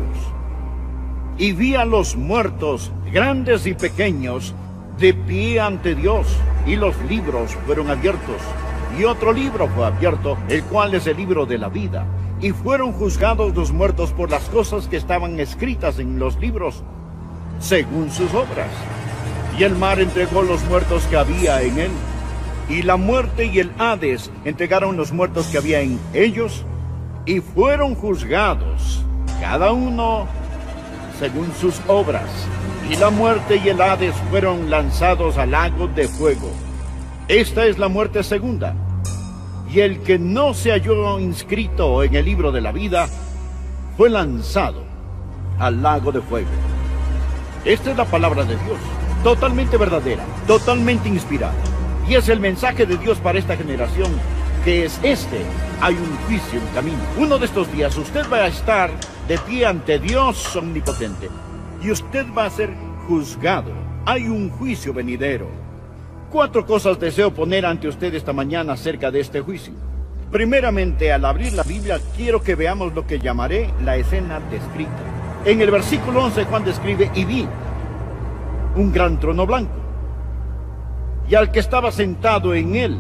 Y vi a los muertos, grandes y pequeños, de pie ante Dios, y los libros fueron abiertos, y otro libro fue abierto, el cual es el libro de la vida. Y fueron juzgados los muertos por las cosas que estaban escritas en los libros, según sus obras. Y el mar entregó los muertos que había en él, y la muerte y el Hades entregaron los muertos que había en ellos, y fueron juzgados, cada uno según sus obras. Y la muerte y el Hades fueron lanzados al lago de fuego. Esta es la muerte segunda. Y el que no se halló inscrito en el libro de la vida fue lanzado al lago de fuego. Esta es la palabra de Dios, totalmente verdadera, totalmente inspirada. Y es el mensaje de Dios para esta generación, que es este: hay un juicio en camino. Uno de estos días usted va a estar de pie ante Dios omnipotente, y usted va a ser juzgado. Hay un juicio venidero. 4 cosas deseo poner ante usted esta mañana acerca de este juicio. Primeramente, al abrir la Biblia, quiero que veamos lo que llamaré la escena descrita. En el versículo 11, Juan describe: y vi un gran trono blanco, y al que estaba sentado en él,